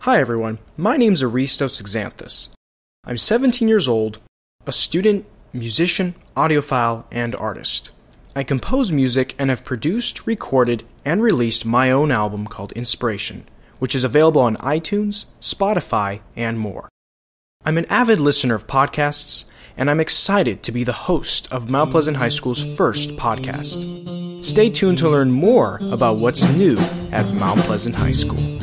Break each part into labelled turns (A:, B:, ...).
A: Hi everyone, my name's Aristos Xanthus. I'm 17 years old, a student, musician, audiophile, and artist. I compose music and have produced, recorded, and released my own album called Inspiration, which is available on iTunes, Spotify, and more. I'm an avid listener of podcasts, and I'm excited to be the host of Mount Pleasant High School's first podcast. Stay tuned to learn more about what's new at Mount Pleasant High School.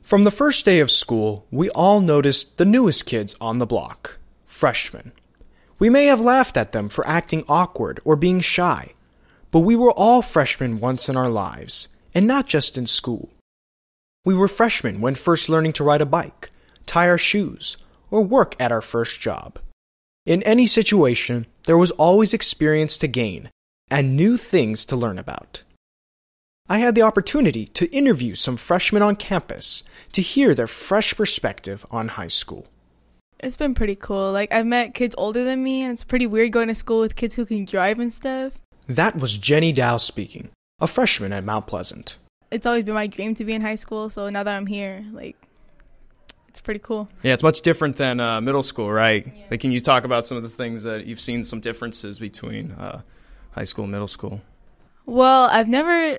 A: From the first day of school, we all noticed the newest kids on the block, freshmen. We may have laughed at them for acting awkward or being shy, but we were all freshmen once in our lives, and not just in school. We were freshmen when first learning to ride a bike, tie our shoes, or work at our first job. In any situation, there was always experience to gain and new things to learn about. I had the opportunity to interview some freshmen on campus to hear their fresh perspective on high school.
B: It's been pretty cool. I've met kids older than me, and it's pretty weird going to school with kids who can drive and stuff.
A: That was Jenny Dow speaking, a freshman at Mount Pleasant.
B: It's always been my dream to be in high school, so now that I'm here, it's pretty cool.
C: Yeah, it's much different than middle school, right? Yeah. Can you talk about some of the things that you've seen, some differences between high school and middle school?
B: Well, I've never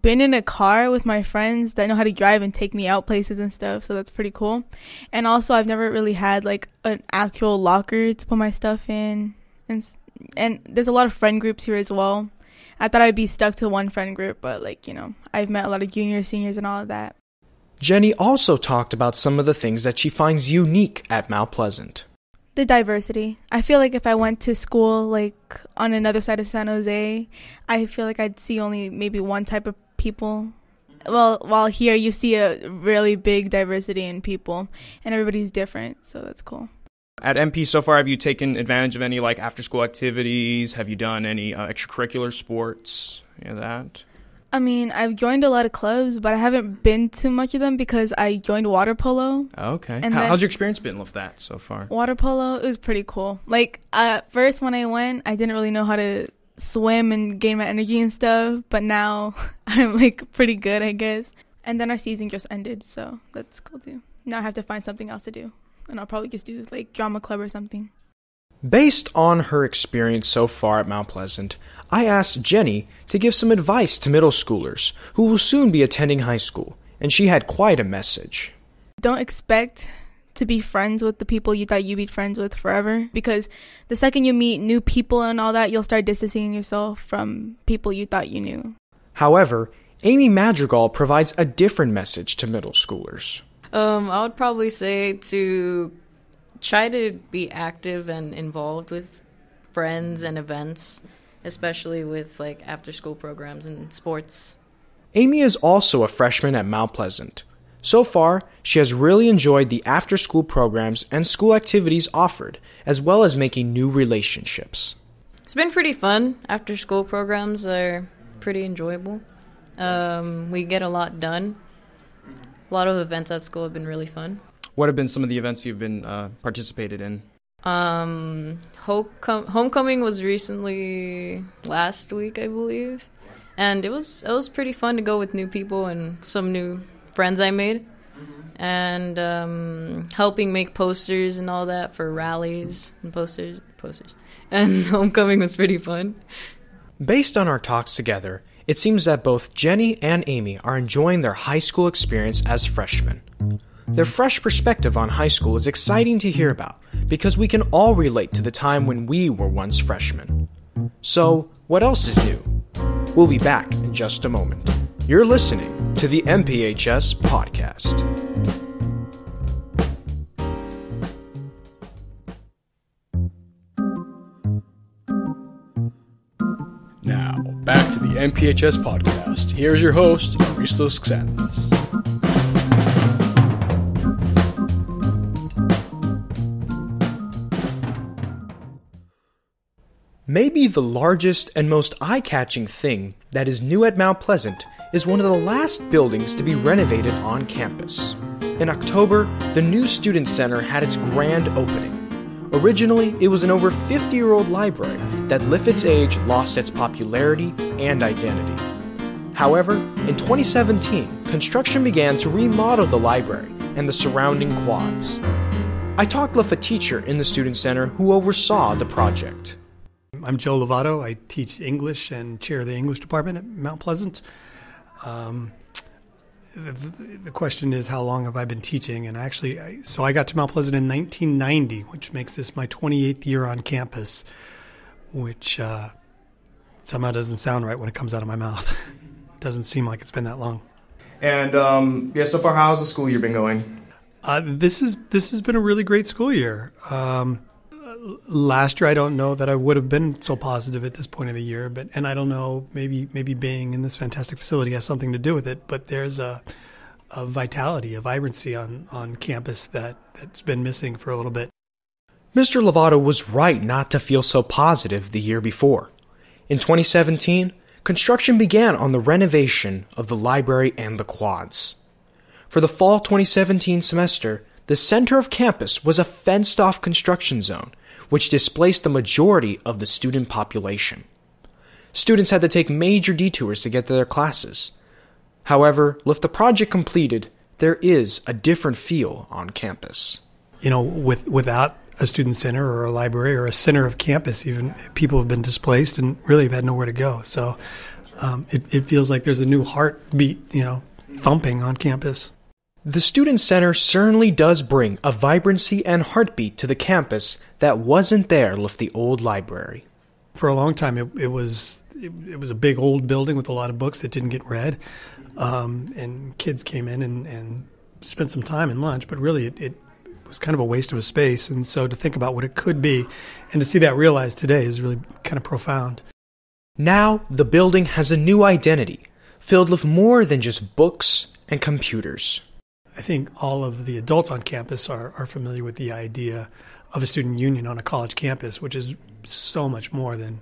B: been in a car with my friends that know how to drive and take me out places and stuff, so that's pretty cool. And also, I've never really had an actual locker to put my stuff in, and there's a lot of friend groups here as well. I thought I'd be stuck to one friend group, but I've met a lot of juniors, seniors, and all of that.
A: Jenny also talked about some of the things that she finds unique at Mount Pleasant.
B: The diversity. I feel like if I went to school on another side of San Jose, I feel like I'd see only maybe one type of people. Well, while here you see a really big diversity in people, and everybody's different, so that's cool.
C: At MP so far, have you taken advantage of any after-school activities? Have you done any extracurricular sports? Any of that?
B: I mean, I've joined a lot of clubs, but I haven't been to much of them because I joined water polo.
C: Okay. How's your experience been with that so far?
B: Water polo, it was pretty cool. At first when I went, I didn't really know how to swim and gain my energy and stuff, but now I'm pretty good, I guess. And then our season just ended, so that's cool too. Now I have to find something else to do, and I'll probably just do drama club or something.
A: Based on her experience so far at Mount Pleasant, I asked Jenny to give some advice to middle schoolers who will soon be attending high school, and she had quite a message.
B: Don't expect to be friends with the people you thought you'd be friends with forever, because the second you meet new people and all that, you'll start distancing yourself from people you thought you knew.
A: However, Amy Madrigal provides a different message to middle schoolers.
D: I would probably say to try to be active and involved with friends and events, especially with after-school programs and sports.
A: Amy is also a freshman at Mount Pleasant. So far, she has really enjoyed the after-school programs and school activities offered, as well as making new relationships.
D: It's been pretty fun. After-school programs are pretty enjoyable. We get a lot done. A lot of events at school have been really fun.
C: What have been some of the events you've been participated in?
D: Homecoming was recently last week, I believe, and it was pretty fun to go with new people and some new friends I made, and helping make posters and all that for rallies and posters, and homecoming was pretty fun.
A: Based on our talks together, it seems that both Jenny and Amy are enjoying their high school experience as freshmen. Their fresh perspective on high school is exciting to hear about because we can all relate to the time when we were once freshmen. So, what else is new? We'll be back in just a moment. You're listening to the MPHS Podcast. Now, back to the MPHS Podcast. Here's your host, Aristos Xanthus. Maybe the largest and most eye-catching thing that is new at Mount Pleasant is one of the last buildings to be renovated on campus. In October, the new Student Center had its grand opening. Originally, it was an over 50-year-old library that, with its age, lost its popularity and identity. However, in 2017, construction began to remodel the library and the surrounding quads. I talked with a teacher in the Student Center who oversaw the project.
E: I'm Joe Lovato. I teach English and chair the English department at Mount Pleasant. The question is, how long have I been teaching? And actually, I got to Mount Pleasant in 1990, which makes this my 28th year on campus, which somehow doesn't sound right when it comes out of my mouth. It doesn't seem like it's been that long.
C: And so far, how's the school year been going?
E: This has been a really great school year. Last year, I don't know that I would have been so positive at this point of the year, and I don't know, maybe being in this fantastic facility has something to do with it, but there's a vitality, a vibrancy on campus that's been missing for a little bit.
A: Mr. Lovato was right not to feel so positive the year before. In 2017, construction began on the renovation of the library and the quads. For the fall 2017 semester, the center of campus was a fenced-off construction zone, which displaced the majority of the student population. Students had to take major detours to get to their classes. However, with the project completed, there is a different feel on campus.
E: Without a student center or a library or a center of campus, even people have been displaced and really have had nowhere to go. So it feels like there's a new heartbeat, thumping on campus.
A: The Student Center certainly does bring a vibrancy and heartbeat to the campus that wasn't there with the old library.
E: For a long time, it was a big old building with a lot of books that didn't get read, and kids came in and spent some time in lunch, but really it was kind of a waste of a space. And so to think about what it could be and to see that realized today is really kind of profound.
A: Now the building has a new identity, filled with more than just books and computers.
E: I think all of the adults on campus are familiar with the idea of a student union on a college campus, which is so much more than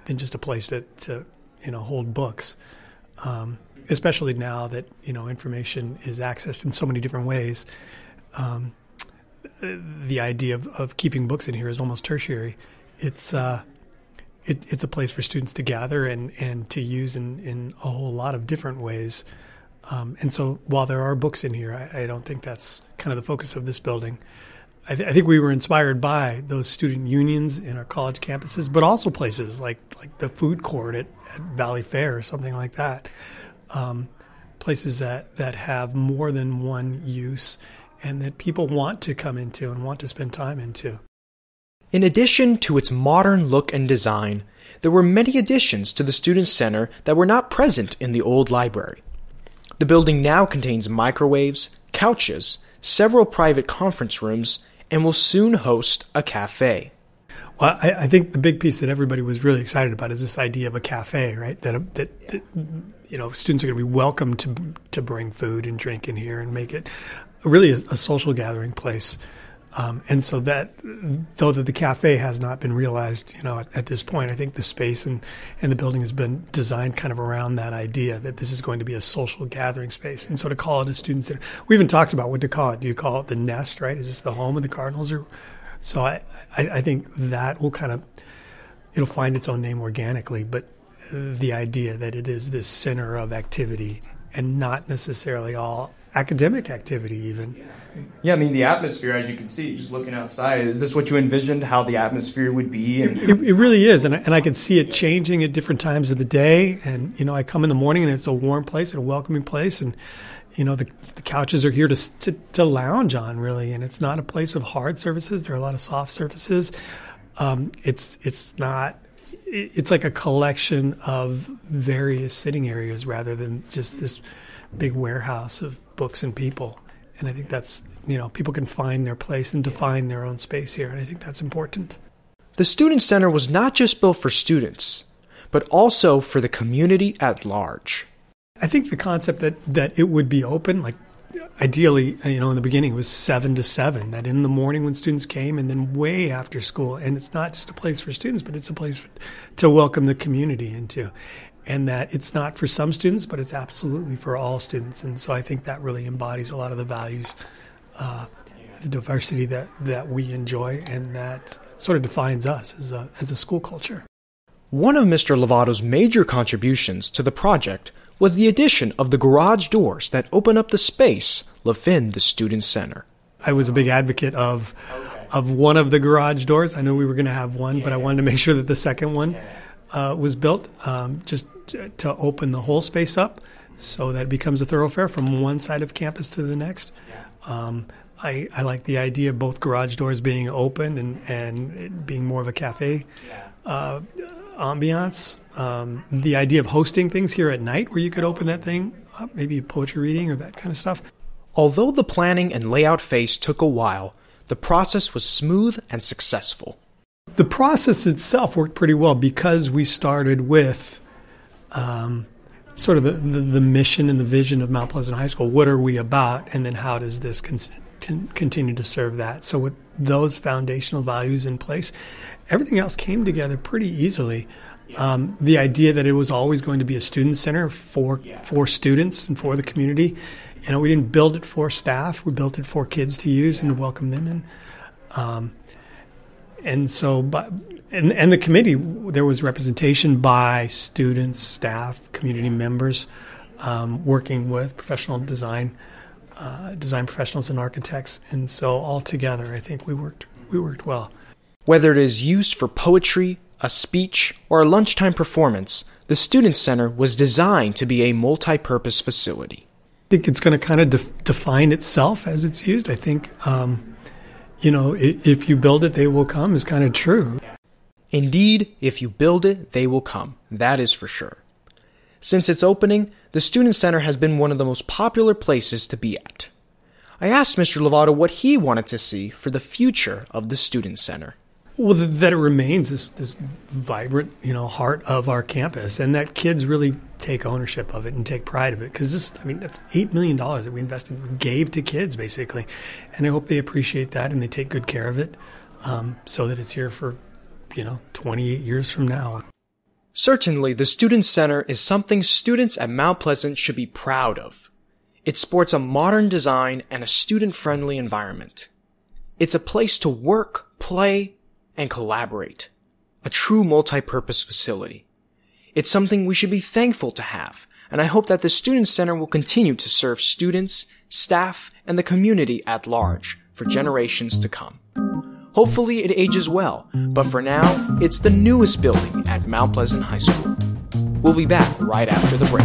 E: just a place to hold books. Especially now that information is accessed in so many different ways. The idea of keeping books in here is almost tertiary. It's a place for students to gather and to use in a whole lot of different ways. And so while there are books in here, I don't think that's kind of the focus of this building. I think we were inspired by those student unions in our college campuses, but also places like the food court at Valley Fair or something like that. Places that have more than one use and that people want to come into and want to spend time into.
A: In addition to its modern look and design, there were many additions to the Student Center that were not present in the old library. The building now contains microwaves, couches, several private conference rooms, and will soon host a cafe.
E: Well, I think the big piece that everybody was really excited about is this idea of a cafe, right? That students are going to be welcome to bring food and drink in here and make it really a social gathering place. And so that, though the cafe has not been realized, at this point, I think the space and the building has been designed kind of around that idea that this is going to be a social gathering space. And so to call it a student center, we even talked about what to call it. Do you call it the nest, right? Is this the home of the Cardinals? So I think that will it'll find its own name organically, but the idea that it is this center of activity and not necessarily all academic activity even.
C: Yeah, I mean, the atmosphere, as you can see, just looking outside, is this what you envisioned, how the atmosphere would be?
E: It really is, and I can see it changing at different times of the day. And, I come in the morning, and it's a warm place and a welcoming place, and, the couches are here to lounge on, really, and it's not a place of hard surfaces. There are a lot of soft surfaces. It's like a collection of various sitting areas rather than just this big warehouse of books and people. And I think that's, people can find their place and define their own space here. And I think that's important.
A: The Student Center was not just built for students, but also for the community at large.
E: I think the concept that it would be open, like ideally, in the beginning, it was 7 to 7, that in the morning when students came and then way after school. And it's not just a place for students, but it's a place to welcome the community into. And that it's not for some students, but it's absolutely for all students. And so I think that really embodies a lot of the values the diversity that we enjoy and that sort of defines us as a school culture.
A: One of Mr. Lovato's major contributions to the project was the addition of the garage doors that open up the space within the Student Center.
E: I was a big advocate of one of the garage doors. I knew we were going to have one, but I wanted to make sure that the second one was built just to open the whole space up so that it becomes a thoroughfare from one side of campus to the next. I like the idea of both garage doors being open and it being more of a cafe ambiance. The idea of hosting things here at night where you could open that thing up, maybe poetry reading or that kind of stuff.
A: Although the planning and layout phase took a while, the process was smooth and successful.
E: The process itself worked pretty well because we started with sort of the mission and the vision of Mount Pleasant High School. What are we about? And then how does this continue to serve that? So with those foundational values in place, everything else came together pretty easily. The idea that it was always going to be a student center for students and for the community. You know, we didn't build it for staff. We built it for kids to use and to welcome them in. And so, and the committee, there was representation by students, staff, community members, working with professional design professionals and architects. And so all together, I think we worked well.
A: Whether it is used for poetry, a speech, or a lunchtime performance, the Student Center was designed to be a multi-purpose facility.
E: I think it's going to kind of define itself as it's used. I think, if you build it, they will come is kind of true.
A: Indeed, if you build it, they will come. That is for sure. Since its opening, the Student Center has been one of the most popular places to be at. I asked Mr. Lovato what he wanted to see for the future of the Student Center.
E: Well, that it remains this vibrant, heart of our campus, and that kids really take ownership of it and take pride of it. Because that's $8 million that we invested, gave to kids, basically. And I hope they appreciate that and they take good care of it so that it's here for, 28 years from now.
A: Certainly, the Student Center is something students at Mount Pleasant should be proud of. It sports a modern design and a student-friendly environment. It's a place to work, play, and collaborate. A true multi-purpose facility. It's something we should be thankful to have, and I hope that the Student Center will continue to serve students, staff, and the community at large for generations to come. Hopefully it ages well, but for now, it's the newest building at Mount Pleasant High School. We'll be back right after the break.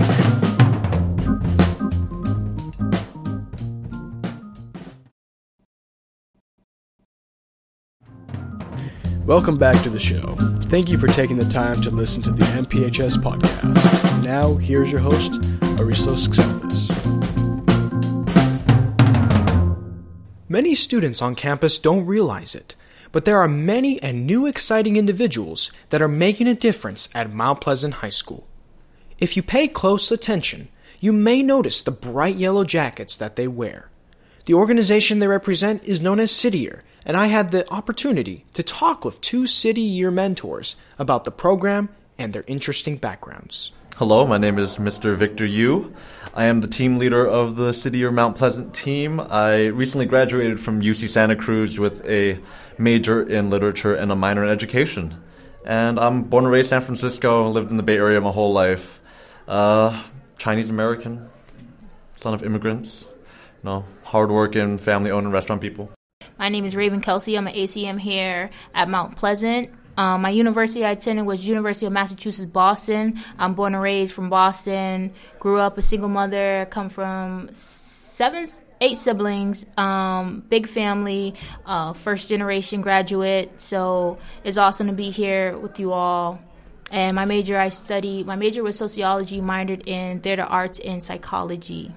A: Welcome back to the show. Thank you for taking the time to listen to the MPHS Podcast. Now, here's your host, Aristos Xanthus. Many students on campus don't realize it, but there are many and new exciting individuals that are making a difference at Mount Pleasant High School. If you pay close attention, you may notice the bright yellow jackets that they wear. The organization they represent is known as City Year, and I had the opportunity to talk with two City Year mentors about the program and their interesting backgrounds.
F: Hello, my name is Mr. Victor Yu. I am the team leader of the City Year Mount Pleasant team. I recently graduated from UC Santa Cruz with a major in literature and a minor in education. And I'm born and raised San Francisco, lived in the Bay Area my whole life. Chinese American, son of immigrants, hardworking, family-owned restaurant people.
G: My name is Raven Kelsey. I'm an ACM here at Mount Pleasant. My university I attended was University of Massachusetts, Boston. I'm born and raised from Boston. Grew up a single mother. Come from 8 siblings. Big family. First generation graduate. So it's awesome to be here with you all. And my major was sociology, minored in theater arts and psychology.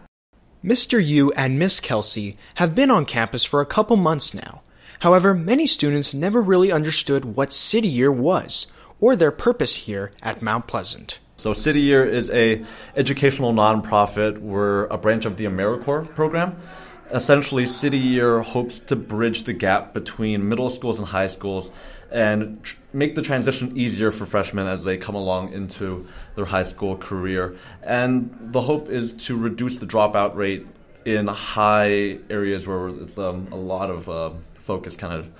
A: Mr. Yu and Miss Kelsey have been on campus for a couple months now. However, many students never really understood what City Year was, or their purpose here at Mount Pleasant.
F: So City Year is a educational nonprofit. We're a branch of the AmeriCorps program. Essentially, City Year hopes to bridge the gap between middle schools and high schools and make the transition easier for freshmen as they come along into their high school career. And the hope is to reduce the dropout rate in high areas where it's a lot of focus kind of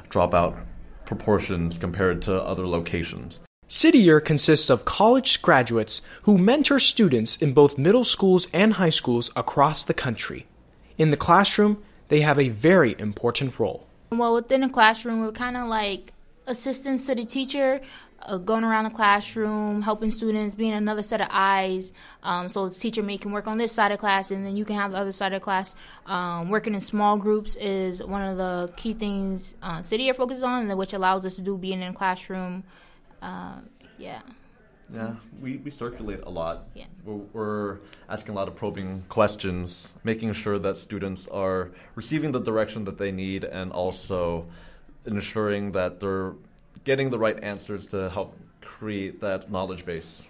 F: drop out proportions compared to other locations.
A: City Year consists of college graduates who mentor students in both middle schools and high schools across the country. In the classroom, they have a very important role.
G: Well, within the classroom, we're kind of like assistants to the teacher, going around the classroom, helping students, being another set of eyes. So the teacher can work on this side of class, and then you can have the other side of class. Working in small groups is one of the key things City Year focuses on, which allows us to do being in the classroom.
F: Yeah, we circulate a lot.
G: Yeah.
F: We're asking a lot of probing questions, making sure that students are receiving the direction that they need, and also ensuring that they're getting the right answers to help create that knowledge base.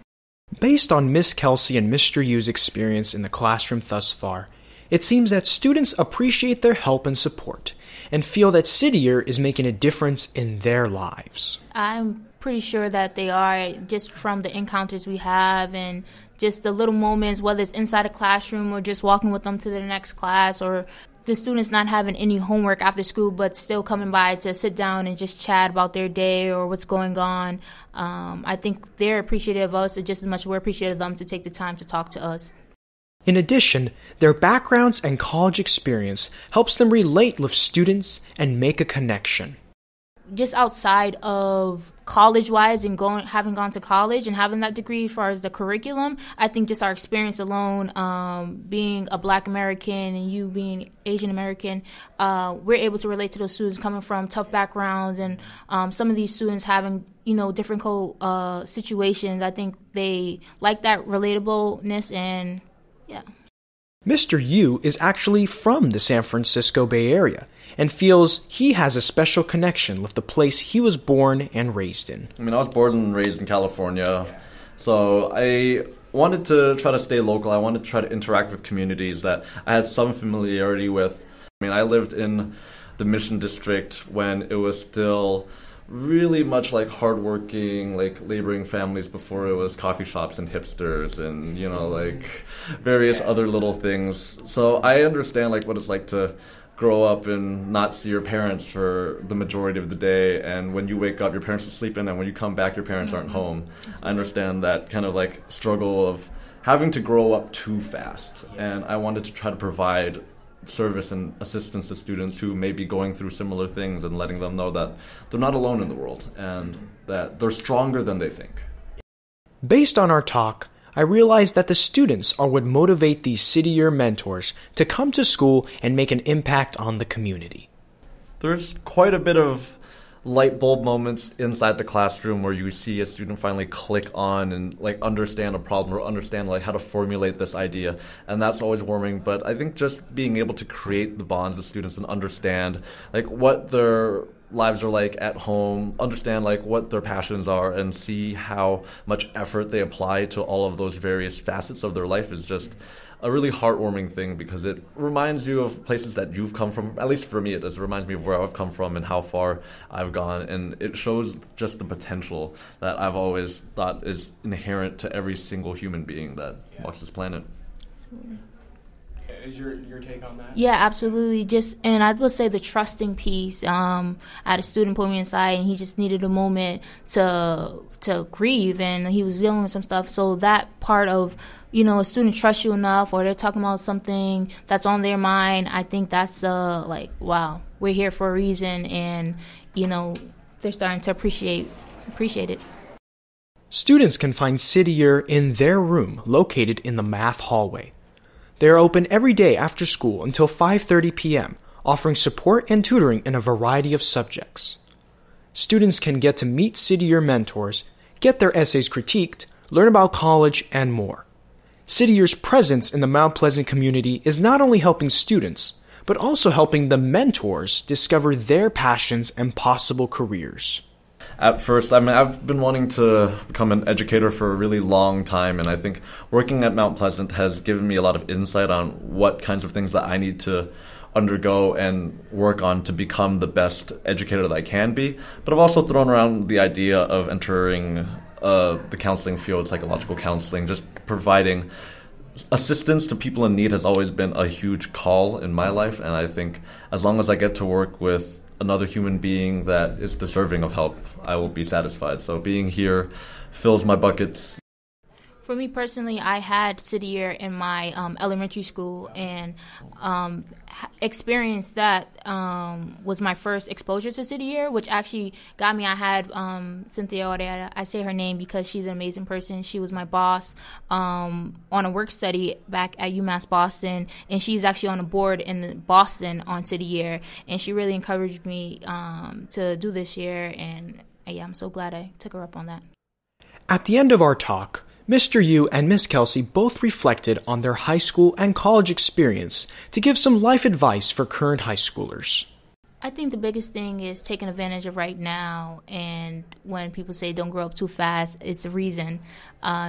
A: Based on Miss Kelsey and Mr. Yu's experience in the classroom thus far, it seems that students appreciate their help and support and feel that City Year is making a difference in their lives.
G: I'm pretty sure that they are, just from the encounters we have and just the little moments, whether it's inside a classroom or just walking with them to the next class, or the students not having any homework after school but still coming by to sit down and just chat about their day or what's going on. I think they're appreciative of us just as much as we're appreciative of them to take the time to talk to us.
A: In addition, their backgrounds and college experience helps them relate with students and make a connection.
G: Just outside of college-wise and having gone to college and having that degree as far as the curriculum, I think just our experience alone, being a Black American and you being Asian American, we're able to relate to those students coming from tough backgrounds, and some of these students having, different situations. I think they like that relatableness, and yeah.
A: Mr. Yu is actually from the San Francisco Bay Area and feels he has a special connection with the place he was born and raised in.
F: I was born and raised in California, so I wanted to try to stay local. I wanted to try to interact with communities that I had some familiarity with. I lived in the Mission District when it was still really much like hardworking, like laboring families before it was coffee shops and hipsters and, various other little things. So I understand what it's like to grow up and not see your parents for the majority of the day, and when you wake up your parents are sleeping, and when you come back your parents aren't home. I understand that kind of struggle of having to grow up too fast, and I wanted to try to provide service and assistance to students who may be going through similar things and letting them know that they're not alone in the world and that they're stronger than they think.
A: Based on our talk, I realized that the students are what motivate these City Year mentors to come to school and make an impact on the community.
F: There's quite a bit of light bulb moments inside the classroom where you see a student finally click on and understand a problem or understand how to formulate this idea, and that's always warming. But I think just being able to create the bonds with students and understand what their lives are like at home, understand what their passions are, and see how much effort they apply to all of those various facets of their life is just a really heartwarming thing, because it reminds you of places that you've come from. At least for me, it does. It reminds me of where I've come from and how far I've gone, and it shows just the potential that I've always thought is inherent to every single human being that walks this planet.
A: Is your take on that?
G: Yeah, absolutely. And I would say the trusting piece. I had a student pull me inside, and he just needed a moment to grieve, and he was dealing with some stuff. So that part of, a student trusts you enough, or they're talking about something that's on their mind, I think that's wow, we're here for a reason, and they're starting to appreciate it.
A: Students can find City Year in their room located in the math hallway. They are open every day after school until 5:30 p.m., offering support and tutoring in a variety of subjects. Students can get to meet City Year mentors, get their essays critiqued, learn about college, and more. City Year's presence in the Mount Pleasant community is not only helping students, but also helping the mentors discover their passions and possible careers.
F: At first, I've been wanting to become an educator for a really long time, and I think working at Mount Pleasant has given me a lot of insight on what kinds of things that I need to undergo and work on to become the best educator that I can be. But I've also thrown around the idea of entering the counseling field, psychological counseling, just providing assistance to people in need has always been a huge call in my life, and I think as long as I get to work with another human being that is deserving of help, I will be satisfied. So being here fills my buckets.
G: For me personally, I had City Year in my elementary school, and experienced that was my first exposure to City Year, which actually got me. I had Cynthia Orea, I say her name because she's an amazing person. She was my boss on a work study back at UMass Boston, and she's actually on a board in Boston on City Year, and she really encouraged me to do this year, and yeah, I'm so glad I took her up on that.
A: At the end of our talk, Mr. Yu and Miss Kelsey both reflected on their high school and college experience to give some life advice for current high schoolers.
G: I think the biggest thing is taking advantage of right now, and when people say don't grow up too fast, it's a reason.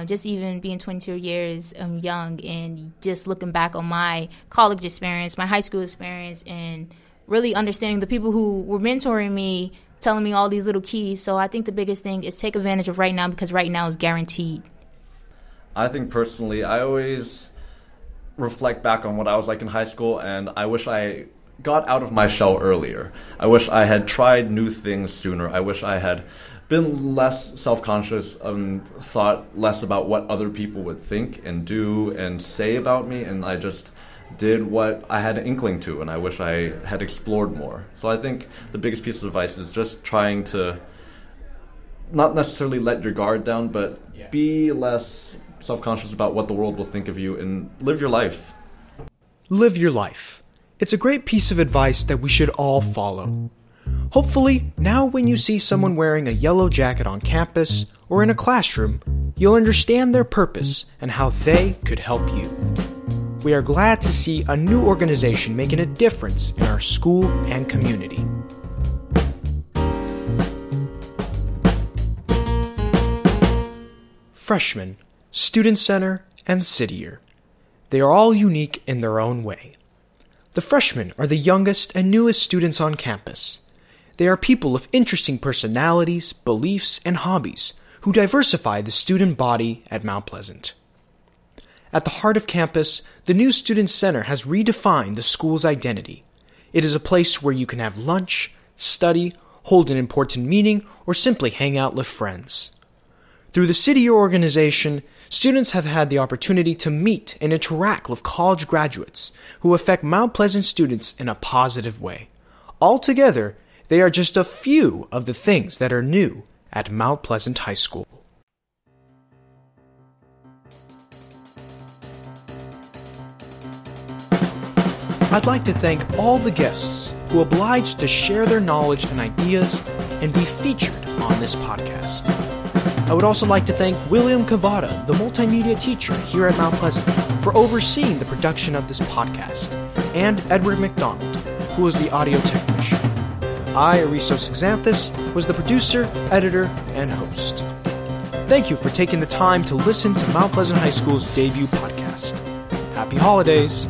G: Just even being 22 years young and just looking back on my college experience, my high school experience, and really understanding the people who were mentoring me, telling me all these little keys. So I think the biggest thing is take advantage of right now, because right now is guaranteed.
F: I think personally, I always reflect back on what I was like in high school, and I wish I got out of my shell earlier. I wish I had tried new things sooner. I wish I had been less self-conscious and thought less about what other people would think and do and say about me, and I just did what I had an inkling to, and I wish I had explored more. So I think the biggest piece of advice is just trying to not necessarily let your guard down, but be less self-conscious about what the world will think of you and live your life.
A: Live your life. It's a great piece of advice that we should all follow. Hopefully, now when you see someone wearing a yellow jacket on campus or in a classroom, you'll understand their purpose and how they could help you. We are glad to see a new organization making a difference in our school and community. Freshmen, Student Center, and City Year. They are all unique in their own way. The freshmen are the youngest and newest students on campus. They are people of interesting personalities, beliefs, and hobbies who diversify the student body at Mount Pleasant. At the heart of campus, the new Student Center has redefined the school's identity. It is a place where you can have lunch, study, hold an important meeting, or simply hang out with friends. Through the City Year organization, students have had the opportunity to meet and interact with college graduates who affect Mount Pleasant students in a positive way. Altogether, they are just a few of the things that are new at Mount Pleasant High School. I'd like to thank all the guests who obliged to share their knowledge and ideas and be featured on this podcast. I would also like to thank William Cavada, the multimedia teacher here at Mount Pleasant, for overseeing the production of this podcast, and Edward McDonald, who was the audio technician. I, Aristos Xanthus, was the producer, editor, and host. Thank you for taking the time to listen to Mount Pleasant High School's debut podcast. Happy holidays!